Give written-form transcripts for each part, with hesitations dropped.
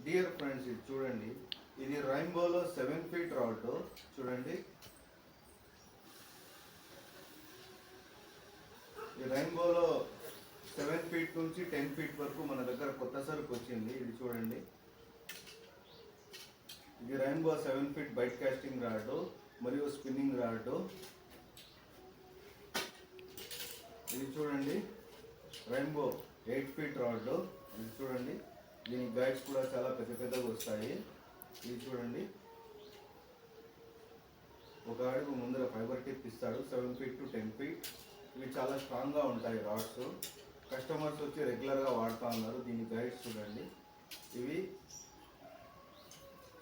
Dear friends, ఇది చూడండి, ఇది రైన్బోలో 7 ఫీట్ రాడ్. చూడండి, ఈ రైన్బోలో 7 ఫీట్ నుంచి 10 ఫీట్ వరకు మన దగ్గర కొత్త సరుకు వచ్చింది. ఇది చూడండి, ఇది rainbow 7 feet bait casting rod మరియు స్పిన్నింగ్ రాడ్. ఇది చూడండి, రైన్బో 8 ఫీట్ రాడ్. ఇది చూడండి, దీని గైడ్స్ కూడా చాలా పెద్ద పెద్దగా వస్తాయి. ఇది చూడండి, ఒక అడుగు ముందర ఫైబర్ టిప్ ఇస్తాడు. 7 ఫీట్ టు 10 ఫీట్. ఇవి చాలా స్ట్రాంగ్గా ఉంటాయి రాడ్స్. కస్టమర్స్ వచ్చి రెగ్యులర్గా వాడుతూ ఉన్నారు. దీని గైడ్స్ చూడండి, ఇవి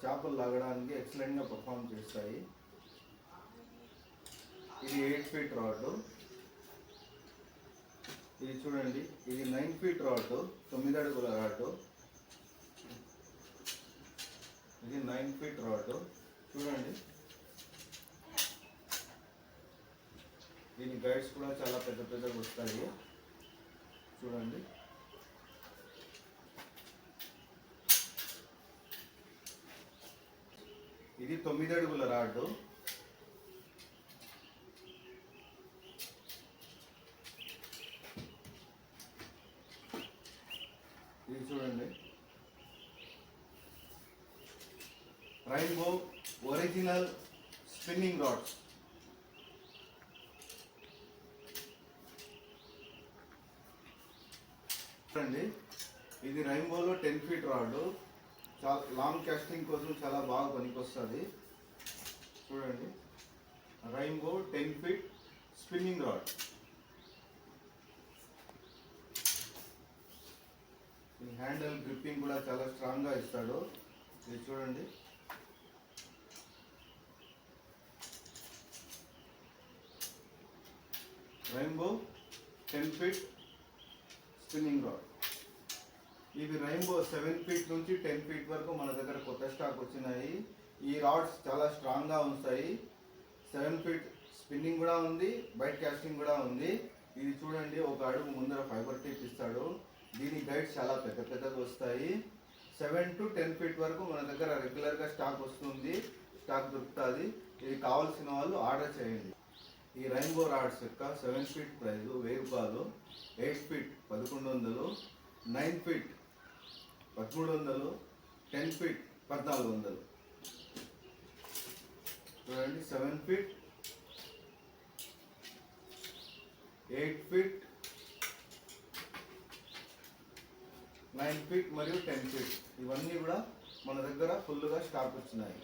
చేపలు లాగడానికి ఎక్సలెంట్గా పర్ఫామ్ చేస్తాయి. ఇది 8 ఫీట్ రాడ్. ఇది చూడండి, ఇది 9 ఫీట్ రాడ్, 9 అడుగుల రాడ్. ఇది 9 ఫీట్ రాడ్. చూడండి, దీని గైడ్స్ కూడా చాలా పెద్ద పెద్దగా వస్తాయి. చూడండి, ఇది 9 అడుగుల రాడ్. ఇది చూడండి, రైన్బో ఒరిజినల్ స్పిన్నింగ్ రాడ్స్. చూడండి, ఇది రైన్బోలో 10 ఫీట్ రాడ్. చాలా లాంగ్ కాస్టింగ్ కోసం చాలా బాగా పనికొస్తుంది. చూడండి, రైన్బో 10 ఫీట్ స్పిన్నింగ్ రాడ్. ఈ హ్యాండిల్ గ్రిప్పింగ్ కూడా చాలా స్ట్రాంగ్గా ఇస్తాడు. ఇది చూడండి, రైన్బో 10 ఫీట్ స్పిన్నింగ్ రాడ్. ఇవి రైన్బో 7 ఫీట్ నుంచి 10 ఫీట్ వరకు మన దగ్గర కొత్త స్టాక్ వచ్చినాయి. ఈ రాడ్స్ చాలా స్ట్రాంగ్గా ఉంటాయి. 7 ఫీట్ స్పిన్నింగ్ కూడా ఉంది, బైట్ కాస్టింగ్ కూడా ఉంది. ఇది చూడండి, ఒక అడుగు ముందర ఫైబర్ టిప్ ఇస్తాడు. దీని గైడ్స్ చాలా పెద్ద పెద్దగా వస్తాయి. 7 టు 10 ఫీట్ వరకు మన దగ్గర రెగ్యులర్గా స్టాక్ వస్తుంది, స్టాక్ దొరుకుతుంది. ఇది కావాల్సిన వాళ్ళు ఆర్డర్ చేయండి. ఈ రైన్బో రాడ్స్ యొక్క 7 ఫీట్ ప్రైస్ 1000 రూపాయలు, 8 ఫీట్ 1100, 9 ఫీట్ 1300, 10 ఫీట్ 1400. చూడండి, 7 ఫీట్, 8 ఫీట్, 9 ఫీట్ మరియు 10 ఫీట్ ఇవన్నీ కూడా మన దగ్గర ఫుల్గా స్టాక్ వచ్చినాయి.